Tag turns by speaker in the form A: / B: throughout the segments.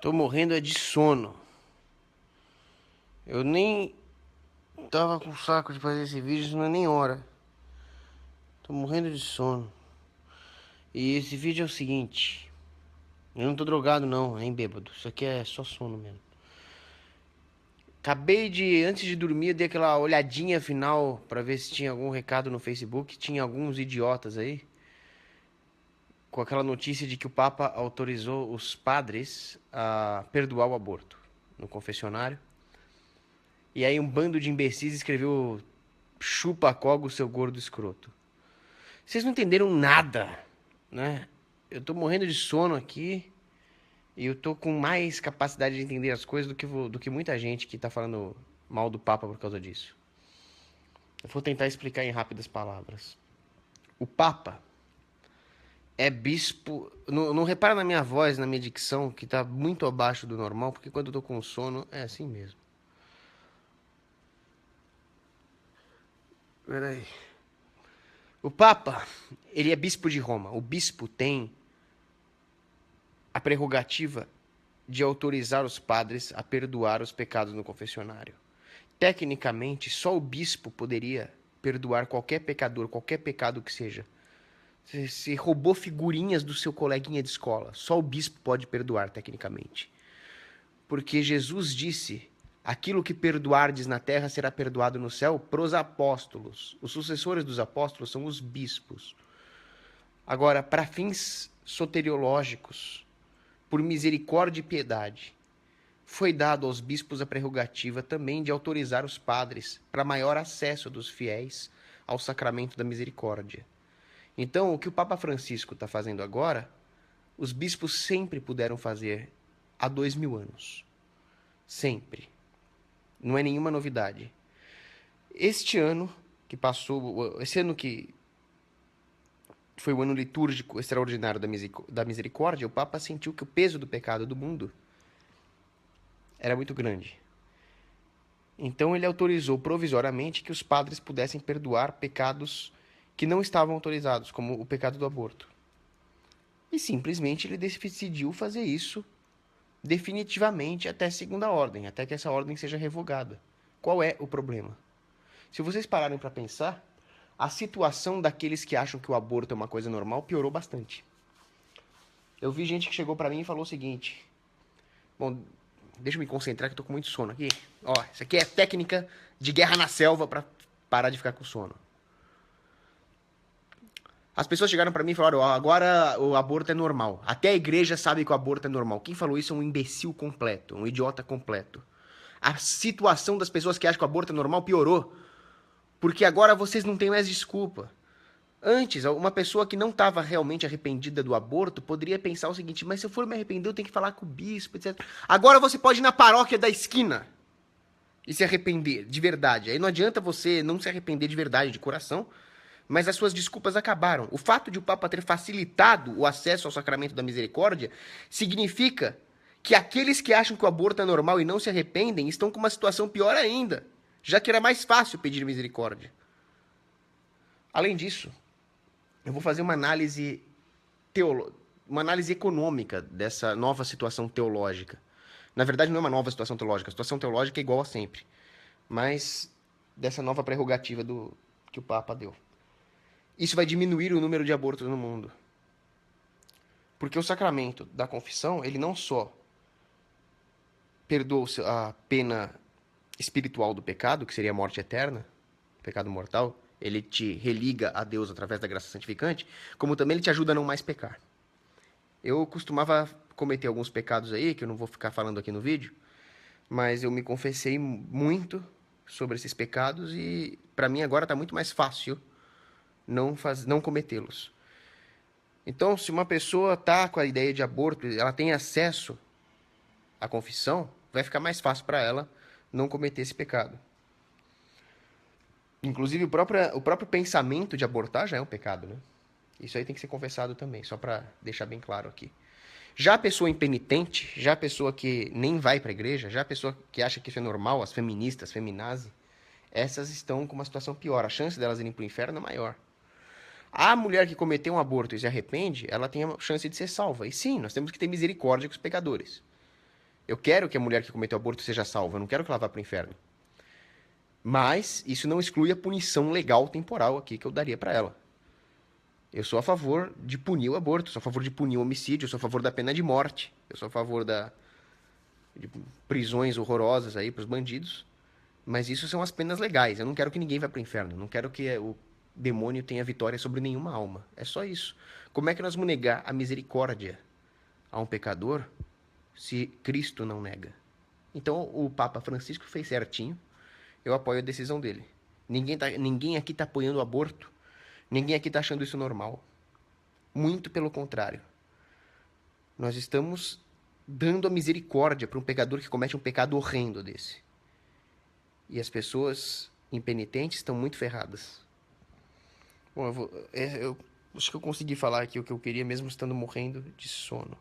A: Tô morrendo é de sono. Eu nem tava com saco de fazer esse vídeo, isso não é nem hora. Tô morrendo de sono. E esse vídeo é o seguinte. Eu não tô drogado não, nem bêbado. Isso aqui é só sono mesmo. Antes de dormir, eu dei aquela olhadinha final pra ver se tinha algum recado no Facebook. Tinha alguns idiotas aí. Com aquela notícia de que o Papa autorizou os padres a perdoar o aborto no confessionário. E aí um bando de imbecis escreveu chupa cogo, seu gordo escroto. Vocês não entenderam nada, né? Eu tô morrendo de sono aqui e eu tô com mais capacidade de entender as coisas do que muita gente que tá falando mal do Papa por causa disso. Eu vou tentar explicar em rápidas palavras. O Papa é bispo. Não repara na minha voz, na minha dicção, que tá muito abaixo do normal, porque quando eu tô com sono é assim mesmo. Peraí. O Papa, ele é bispo de Roma. O bispo tem a prerrogativa de autorizar os padres a perdoar os pecados no confessionário. Tecnicamente, só o bispo poderia perdoar qualquer pecador, qualquer pecado que seja. Você roubou figurinhas do seu coleguinha de escola. Só o bispo pode perdoar, tecnicamente. Porque Jesus disse: aquilo que perdoardes na terra será perdoado no céu pros apóstolos. Os sucessores dos apóstolos são os bispos. Agora, para fins soteriológicos, por misericórdia e piedade, foi dado aos bispos a prerrogativa também de autorizar os padres para maior acesso dos fiéis ao sacramento da misericórdia. Então, o que o Papa Francisco está fazendo agora, os bispos sempre puderam fazer há 2000 anos. Sempre. Não é nenhuma novidade. Este ano que foi o ano litúrgico extraordinário da misericórdia, o Papa sentiu que o peso do pecado do mundo era muito grande. Então ele autorizou provisoriamente que os padres pudessem perdoar pecados que não estavam autorizados, como o pecado do aborto. E simplesmente ele decidiu fazer isso definitivamente até segunda ordem, até que essa ordem seja revogada. Qual é o problema? Se vocês pararem para pensar, a situação daqueles que acham que o aborto é uma coisa normal piorou bastante. Eu vi gente que chegou para mim e falou o seguinte: bom, deixa eu me concentrar que eu tô com muito sono aqui. Ó, isso aqui é técnica de guerra na selva para parar de ficar com sono. As pessoas chegaram para mim e falaram: ó, agora o aborto é normal. Até a igreja sabe que o aborto é normal. Quem falou isso é um imbecil completo, um idiota completo. A situação das pessoas que acham que o aborto é normal piorou. Porque agora vocês não têm mais desculpa. Antes, uma pessoa que não estava realmente arrependida do aborto poderia pensar o seguinte: mas se eu for me arrepender, eu tenho que falar com o bispo, etc. Agora você pode ir na paróquia da esquina e se arrepender de verdade. Aí não adianta você não se arrepender de verdade, de coração, mas as suas desculpas acabaram. O fato de o Papa ter facilitado o acesso ao sacramento da misericórdia significa que aqueles que acham que o aborto é normal e não se arrependem estão com uma situação pior ainda, já que era mais fácil pedir misericórdia. Além disso, eu vou fazer uma análise econômica dessa nova situação teológica. Na verdade, não é uma nova situação teológica. A situação teológica é igual a sempre. Mas dessa nova prerrogativa que o Papa deu. Isso vai diminuir o número de abortos no mundo. Porque o sacramento da confissão, ele não só perdoa a pena espiritual do pecado, que seria a morte eterna, pecado mortal, ele te religa a Deus através da graça santificante, como também ele te ajuda a não mais pecar. Eu costumava cometer alguns pecados aí, que eu não vou ficar falando aqui no vídeo, mas eu me confessei muito sobre esses pecados e para mim agora está muito mais fácil não cometê-los. Então, se uma pessoa está com a ideia de aborto, ela tem acesso à confissão, vai ficar mais fácil para ela não cometer esse pecado. Inclusive, o próprio pensamento de abortar já é um pecado, né? Isso aí tem que ser confessado também, só para deixar bem claro aqui. Já a pessoa impenitente, já a pessoa que nem vai para a igreja, já a pessoa que acha que isso é normal, as feministas, feminazi, essas estão com uma situação pior. A chance delas irem para o inferno é maior. A mulher que cometeu um aborto e se arrepende, ela tem a chance de ser salva. E sim, nós temos que ter misericórdia com os pecadores. Eu quero que a mulher que cometeu aborto seja salva, eu não quero que ela vá para o inferno. Mas isso não exclui a punição legal temporal aqui que eu daria para ela. Eu sou a favor de punir o aborto, sou a favor de punir o homicídio, eu sou a favor da pena de morte, eu sou a favor de prisões horrorosas aí para os bandidos. Mas isso são as penas legais. Eu não quero que ninguém vá para o inferno. Não quero que o demônio tenha vitória sobre nenhuma alma. É só isso. Como é que nós vamos negar a misericórdia a um pecador se Cristo não nega? Então o Papa Francisco fez certinho. Eu apoio a decisão dele. Ninguém aqui está apoiando o aborto. Ninguém aqui está achando isso normal. Muito pelo contrário. Nós estamos dando a misericórdia para um pecador que comete um pecado horrendo desse. E as pessoas impenitentes estão muito ferradas. Bom, eu acho que eu consegui falar aqui o que eu queria, mesmo estando morrendo de sono.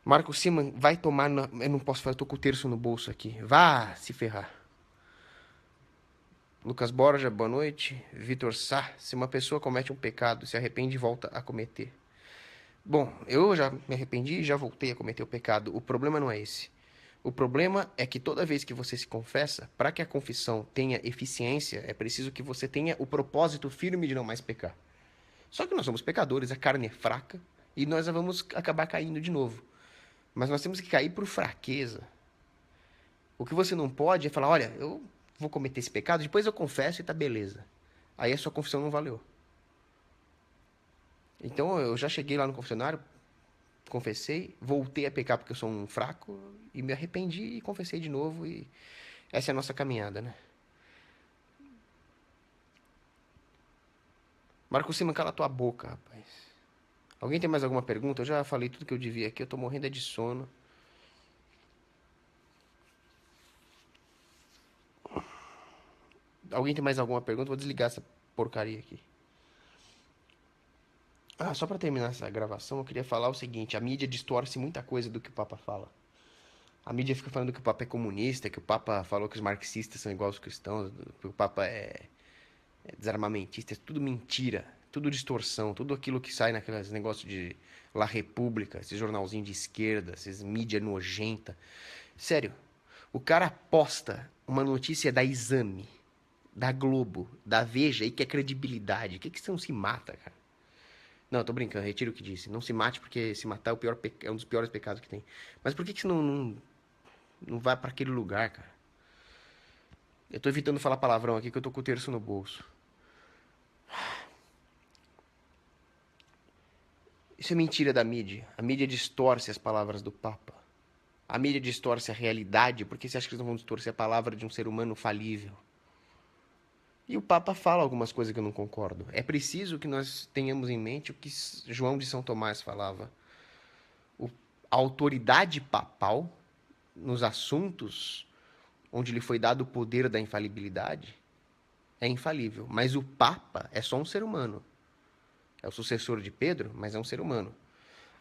A: Marco Siman, vai tomar... Eu não posso falar, eu tô com o terço no bolso aqui. Vá se ferrar. Lucas Borja, boa noite. Vitor Sá, se uma pessoa comete um pecado, se arrepende e volta a cometer. Bom, eu já me arrependi e já voltei a cometer o pecado. O problema não é esse. O problema é que toda vez que você se confessa, para que a confissão tenha eficiência, é preciso que você tenha o propósito firme de não mais pecar. Só que nós somos pecadores, a carne é fraca e nós vamos acabar caindo de novo. Mas nós temos que cair por fraqueza. O que você não pode é falar, olha, eu vou cometer esse pecado, depois eu confesso e tá beleza. Aí a sua confissão não valeu. Então eu já cheguei lá no confessionário, confessei, voltei a pecar porque eu sou um fraco e me arrependi e confessei de novo e essa é a nossa caminhada, né? Marco Siman, cala tua boca, rapaz. Alguém tem mais alguma pergunta? Eu já falei tudo que eu devia aqui, eu tô morrendo de sono. Alguém tem mais alguma pergunta? Vou desligar essa porcaria aqui. Ah, só pra terminar essa gravação, eu queria falar o seguinte: a mídia distorce muita coisa do que o Papa fala. A mídia fica falando que o Papa é comunista, que o Papa falou que os marxistas são iguais aos cristãos, que o Papa é desarmamentista, é tudo mentira, tudo distorção, tudo aquilo que sai naqueles negócios de La República, esse jornalzinho de esquerda, esses mídia nojenta. Sério, o cara posta uma notícia da Exame, da Globo, da Veja e quer credibilidade. O que você não se mata, cara? Não, eu tô brincando, retiro o que disse. Não se mate porque se matar é, é um dos piores pecados que tem. Mas por que você não vai pra aquele lugar, cara? Eu tô evitando falar palavrão aqui que eu tô com o terço no bolso. Isso é mentira da mídia. A mídia distorce as palavras do Papa. A mídia distorce a realidade porque você acha que eles não vão distorcer a palavra de um ser humano falível. E o Papa fala algumas coisas que eu não concordo. É preciso que nós tenhamos em mente o que João de São Tomás falava. A autoridade papal nos assuntos onde lhe foi dado o poder da infalibilidade é infalível. Mas o Papa é só um ser humano. É o sucessor de Pedro, mas é um ser humano.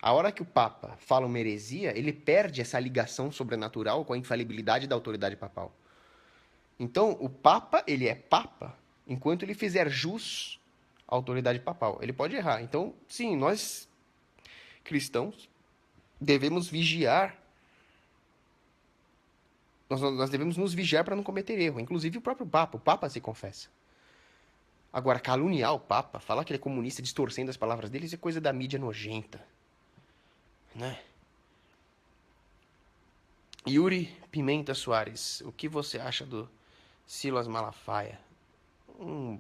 A: A hora que o Papa fala uma heresia, ele perde essa ligação sobrenatural com a infalibilidade da autoridade papal. Então, o Papa, ele é Papa enquanto ele fizer jus à autoridade papal. Ele pode errar. Então, sim, nós cristãos devemos vigiar. Nós devemos nos vigiar para não cometer erro. Inclusive o próprio Papa. O Papa se confessa. Agora, caluniar o Papa, falar que ele é comunista distorcendo as palavras dele, isso é coisa da mídia nojenta. Né? Yuri Pimenta Soares, o que você acha do Silas Malafaia? Um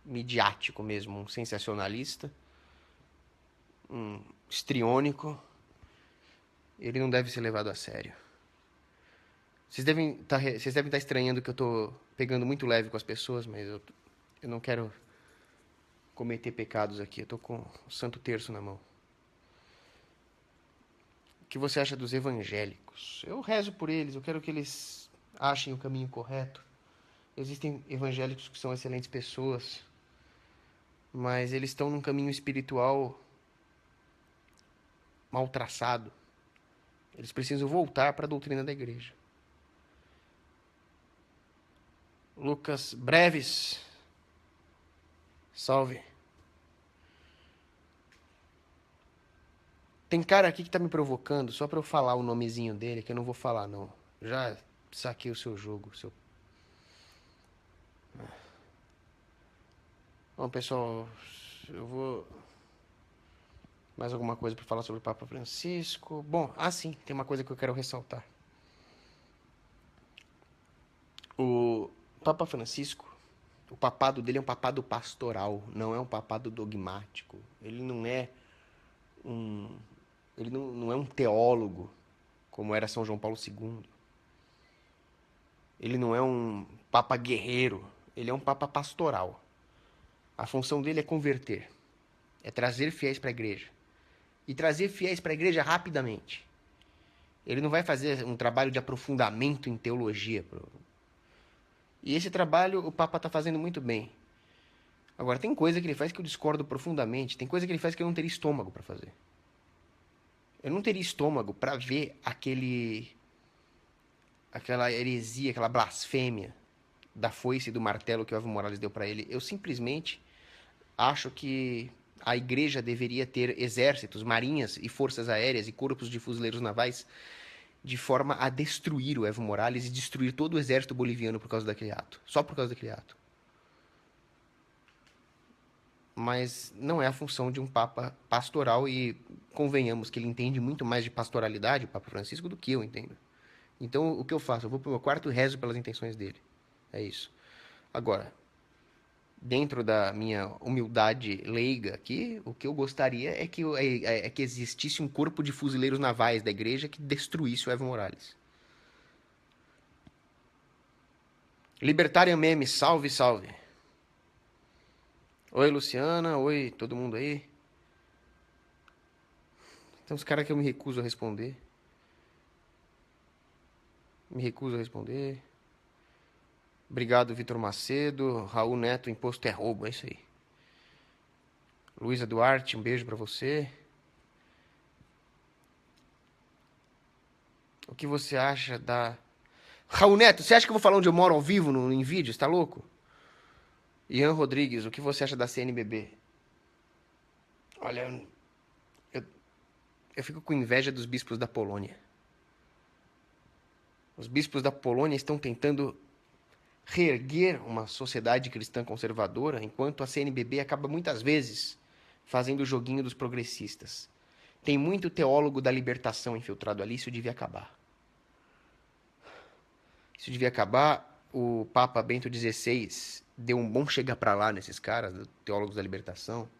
A: midiático mesmo, um sensacionalista, um histriônico. Ele não deve ser levado a sério. Vocês devem estar estranhando que eu tô pegando muito leve com as pessoas, mas eu não quero cometer pecados aqui. Eu tô com o Santo Terço na mão. O que você acha dos evangélicos? Eu rezo por eles, eu quero que eles achem o caminho correto. Existem evangélicos que são excelentes pessoas, mas eles estão num caminho espiritual mal traçado. Eles precisam voltar para a doutrina da igreja. Lucas Breves. Salve. Tem cara aqui que tá me provocando só pra eu falar o nomezinho dele, que eu não vou falar, não. Já saquei o seu jogo, seu... Bom, pessoal, eu vou... Mais alguma coisa pra falar sobre o Papa Francisco? Bom, sim, tem uma coisa que eu quero ressaltar. O Papa Francisco, o papado dele é um papado pastoral, não é um papado dogmático. Ele não é um... Ele não é um teólogo, como era São João Paulo II. Ele não é um papa guerreiro, ele é um papa pastoral. A função dele é converter, é trazer fiéis para a igreja. E trazer fiéis para a igreja rapidamente. Ele não vai fazer um trabalho de aprofundamento em teologia. E esse trabalho o Papa está fazendo muito bem. Agora, tem coisa que ele faz que eu discordo profundamente. Tem coisa que ele faz que eu não teria estômago para fazer. Eu não teria estômago para ver aquela heresia, aquela blasfêmia da foice e do martelo que o Evo Morales deu para ele. Eu simplesmente acho que a igreja deveria ter exércitos, marinhas e forças aéreas e corpos de fuzileiros navais de forma a destruir o Evo Morales e destruir todo o exército boliviano por causa daquele ato. Só por causa daquele ato. Mas não é a função de um papa pastoral e convenhamos que ele entende muito mais de pastoralidade, o Papa Francisco, do que eu entendo. Então, o que eu faço? Eu vou pro meu quarto e rezo pelas intenções dele. É isso. Agora, dentro da minha humildade leiga aqui, o que eu gostaria é que existisse um corpo de fuzileiros navais da igreja que destruísse o Evo Morales. Libertarian Meme, salve, salve. Oi, Luciana. Oi, todo mundo aí. Tem uns caras que eu me recuso a responder. Me recuso a responder. Obrigado, Vitor Macedo. Raul Neto, imposto é roubo, é isso aí. Luísa Duarte, um beijo pra você. O que você acha da... Raul Neto, você acha que eu vou falar onde eu moro ao vivo em vídeo? Você tá louco? Ian Rodrigues, o que você acha da CNBB? Olha, eu fico com inveja dos bispos da Polônia. Os bispos da Polônia estão tentando reerguer uma sociedade cristã conservadora, enquanto a CNBB acaba muitas vezes fazendo o joguinho dos progressistas. Tem muito teólogo da libertação infiltrado ali, isso devia acabar. Isso devia acabar. O Papa Bento XVI deu um bom chega pra lá nesses caras, teólogos da libertação.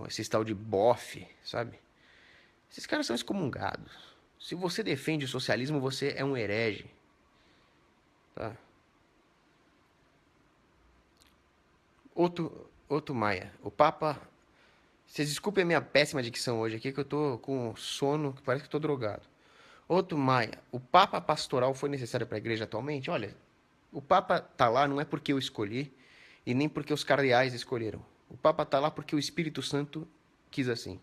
A: Esse tal de bofe, sabe? Esses caras são excomungados. Se você defende o socialismo, você é um herege. Tá? Outro Maia. O Papa... Vocês desculpem a minha péssima dicção hoje aqui, que eu tô com sono, que parece que eu tô drogado. Outro Maia. O Papa pastoral foi necessário para a igreja atualmente? Olha, o Papa tá lá não é porque eu escolhi e nem porque os cardeais escolheram. O Papa tá lá porque o Espírito Santo quis assim.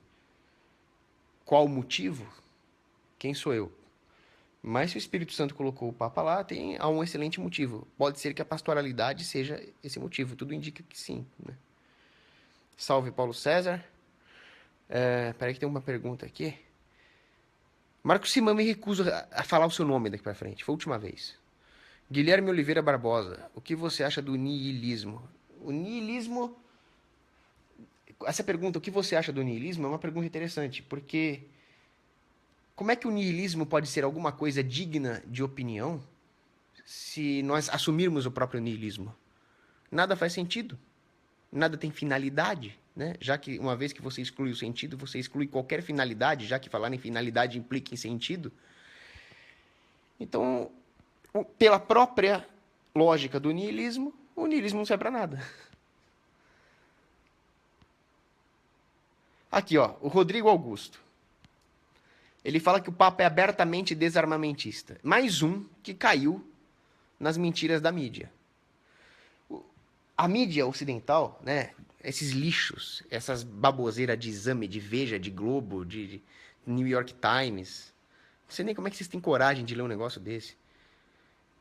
A: Qual o motivo? Quem sou eu? Mas se o Espírito Santo colocou o Papa lá, há um excelente motivo. Pode ser que a pastoralidade seja esse motivo. Tudo indica que sim. Né? Salve, Paulo César. Peraí que tem uma pergunta aqui. Marcos Simão, me recuso a falar o seu nome daqui pra frente. Foi a última vez. Guilherme Oliveira Barbosa. O que você acha do niilismo? O niilismo... Essa pergunta, o que você acha do niilismo, é uma pergunta interessante. Porque... Como é que o niilismo pode ser alguma coisa digna de opinião se nós assumirmos o próprio niilismo? Nada faz sentido. Nada tem finalidade, né? Já que uma vez que você exclui o sentido, você exclui qualquer finalidade, já que falar em finalidade implica em sentido. Então, pela própria lógica do niilismo, o niilismo não serve para nada. Aqui, ó, o Rodrigo Augusto. Ele fala que o Papa é abertamente desarmamentista. Mais um que caiu nas mentiras da mídia. A mídia ocidental, né, esses lixos, essas baboseiras de Exame, de Veja, de Globo, de New York Times, não sei nem como é que vocês têm coragem de ler um negócio desse.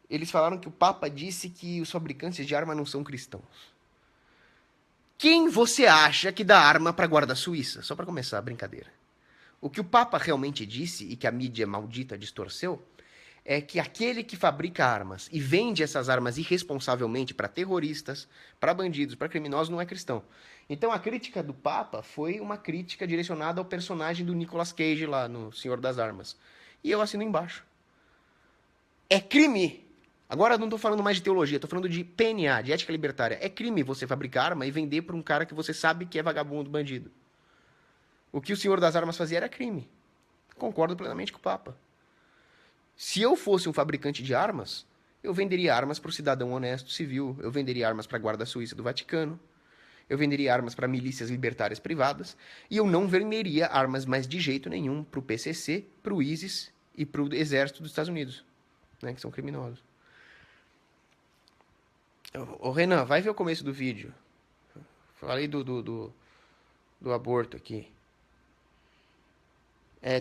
A: Eles falaram que o Papa disse que os fabricantes de arma não são cristãos. Quem você acha que dá arma para a guarda suíça? Só para começar a brincadeira. O que o Papa realmente disse, e que a mídia maldita distorceu, é que aquele que fabrica armas e vende essas armas irresponsavelmente para terroristas, para bandidos, para criminosos, não é cristão. Então a crítica do Papa foi uma crítica direcionada ao personagem do Nicolas Cage lá no Senhor das Armas. E eu assino embaixo. É crime. Agora eu não estou falando mais de teologia, estou falando de PNA, de ética libertária. É crime você fabricar arma e vender para um cara que você sabe que é vagabundo, bandido. O que o Senhor das Armas fazia era crime. Concordo plenamente com o Papa. Se eu fosse um fabricante de armas, eu venderia armas para o cidadão honesto civil, eu venderia armas para a Guarda Suíça do Vaticano, eu venderia armas para milícias libertárias privadas, e eu não venderia armas mais de jeito nenhum para o PCC, para o ISIS e para o exército dos Estados Unidos, né, que são criminosos. Ô Renan, vai ver o começo do vídeo. Falei do aborto aqui.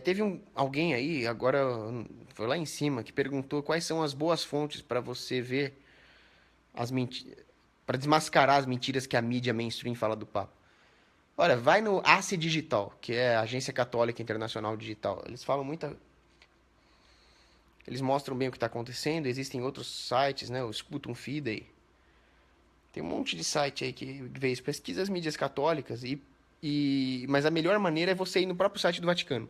A: Teve alguém aí, agora foi lá em cima, que perguntou quais são as boas fontes para você ver as mentiras, para desmascarar as mentiras que a mídia mainstream fala do Papa. Olha, vai no ACE Digital, que é a Agência Católica Internacional Digital. Eles falam muita. Eles mostram bem o que está acontecendo. Existem outros sites, né? O Sputum Fidei. Tem um monte de site aí que vê isso. Pesquisa as mídias católicas mas a melhor maneira é você ir no próprio site do Vaticano.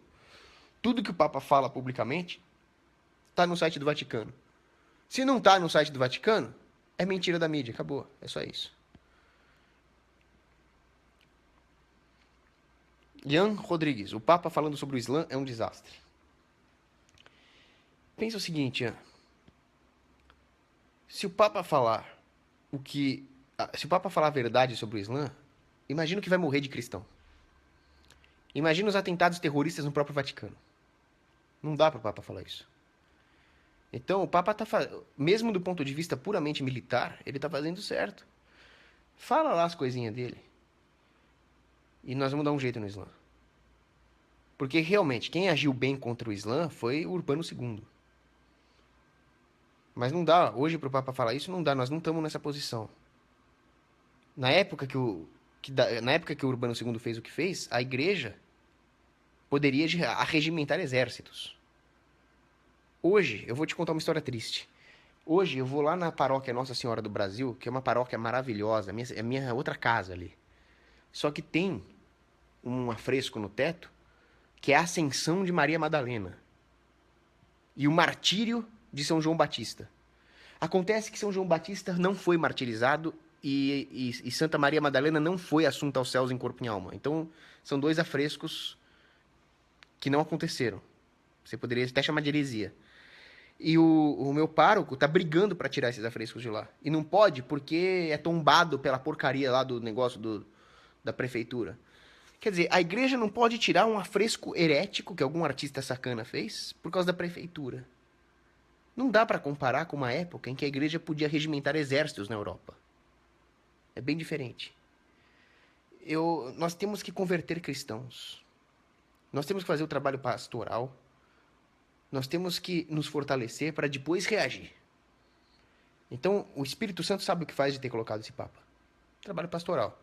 A: Tudo que o Papa fala publicamente está no site do Vaticano. Se não está no site do Vaticano, é mentira da mídia. Acabou. É só isso. Ian Rodrigues. O Papa falando sobre o Islã é um desastre. Pensa o seguinte, Ian. Se o Papa falar a verdade sobre o Islã, imagina o que vai morrer de cristão. Imagina os atentados terroristas no próprio Vaticano. Não dá para o Papa falar isso. Então, o Papa mesmo do ponto de vista puramente militar, ele está fazendo certo. Fala lá as coisinhas dele. E nós vamos dar um jeito no Islã. Porque, realmente, quem agiu bem contra o Islã foi o Urbano II. Mas não dá. Hoje, para o Papa falar isso, não dá. Nós não estamos nessa posição. Na época que o Urbano II fez o que fez, a igreja poderia arregimentar exércitos. Hoje, eu vou te contar uma história triste. Hoje, eu vou lá na paróquia Nossa Senhora do Brasil, que é uma paróquia maravilhosa, é a minha outra casa ali. Só que tem um afresco no teto, que é a Ascensão de Maria Madalena. E o martírio de São João Batista. Acontece que São João Batista não foi martirizado e Santa Maria Madalena não foi assunta aos céus em corpo e em alma. Então, são dois afrescos que não aconteceram. Você poderia até chamar de heresia. E o meu pároco tá brigando para tirar esses afrescos de lá. E não pode porque é tombado pela porcaria lá do negócio da prefeitura. Quer dizer, a igreja não pode tirar um afresco herético que algum artista sacana fez por causa da prefeitura. Não dá para comparar com uma época em que a igreja podia regimentar exércitos na Europa. É bem diferente. Nós temos que converter cristãos. Nós temos que fazer o trabalho pastoral. Nós temos que nos fortalecer para depois reagir. Então, o Espírito Santo sabe o que faz de ter colocado esse Papa. Trabalho pastoral.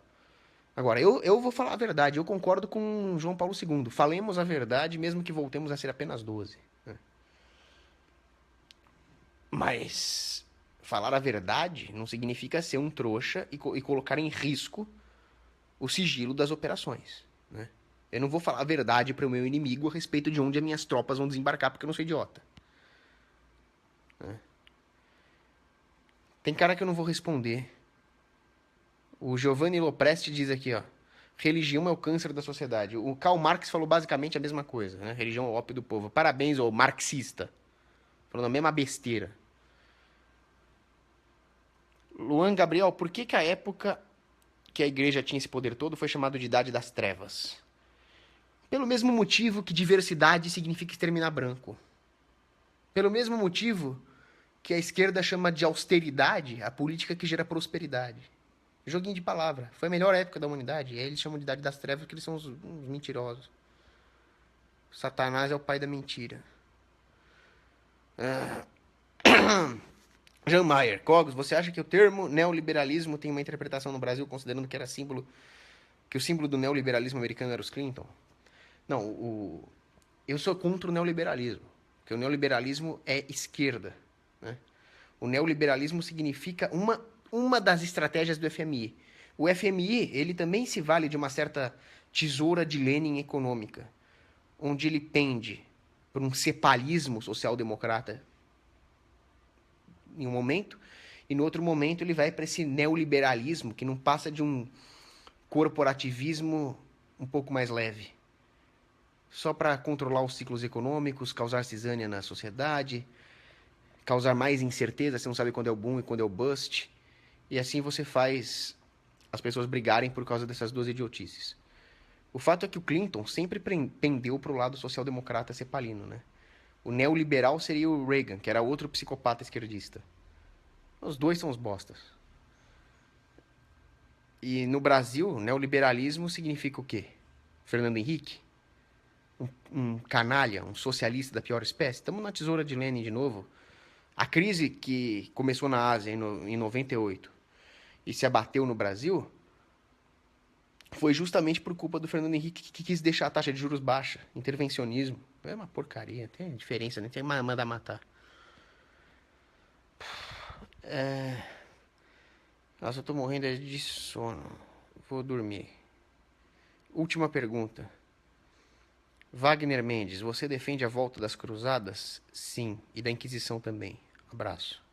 A: Agora, eu vou falar a verdade. Eu concordo com João Paulo II. Falemos a verdade, mesmo que voltemos a ser apenas 12. Mas falar a verdade não significa ser um trouxa e colocar em risco o sigilo das operações, né? Eu não vou falar a verdade para o meu inimigo a respeito de onde as minhas tropas vão desembarcar, porque eu não sou idiota. Tem cara que eu não vou responder. O Giovanni Lopresti diz aqui, ó. Religião é o câncer da sociedade. O Karl Marx falou basicamente a mesma coisa, né? Religião é o ópio do povo. Parabéns, ô marxista. Falando a mesma besteira. Luan Gabriel, por que a época que a igreja tinha esse poder todo foi chamado de Idade das Trevas? Pelo mesmo motivo que diversidade significa exterminar branco. Pelo mesmo motivo que a esquerda chama de austeridade a política que gera prosperidade. Joguinho de palavra. Foi a melhor época da humanidade. E aí eles chamam de Idade das Trevas porque eles são uns mentirosos. Satanás é o pai da mentira. Jean Mayer, Cogos, você acha que o termo neoliberalismo tem uma interpretação no Brasil, considerando que o símbolo do neoliberalismo americano era os Clinton? Não, Eu sou contra o neoliberalismo, porque o neoliberalismo é esquerda, né? O neoliberalismo significa uma das estratégias do FMI. O FMI, ele também se vale de uma certa tesoura de Lenin econômica, onde ele pende por um cepalismo social-democrata em um momento, e no outro momento ele vai para esse neoliberalismo que não passa de um corporativismo um pouco mais leve. Só para controlar os ciclos econômicos, causar cisânia na sociedade, causar mais incerteza, você não sabe quando é o boom e quando é o bust. E assim você faz as pessoas brigarem por causa dessas duas idiotices. O fato é que o Clinton sempre pendeu para o lado social-democrata cepalino, né? O neoliberal seria o Reagan, que era outro psicopata esquerdista. Os dois são os bostas. E no Brasil, neoliberalismo significa o quê? Fernando Henrique? Um canalha, um socialista da pior espécie? Estamos na tesoura de Lenin de novo. A crise que começou na Ásia em 98 e se abateu no Brasil foi justamente por culpa do Fernando Henrique que quis deixar a taxa de juros baixa. Intervencionismo. É uma porcaria, tem diferença, né? Tem que mandar matar. Nossa, eu tô morrendo de sono. Vou dormir. Última pergunta. Wagner Mendes, você defende a volta das cruzadas? Sim, e da Inquisição também. Abraço.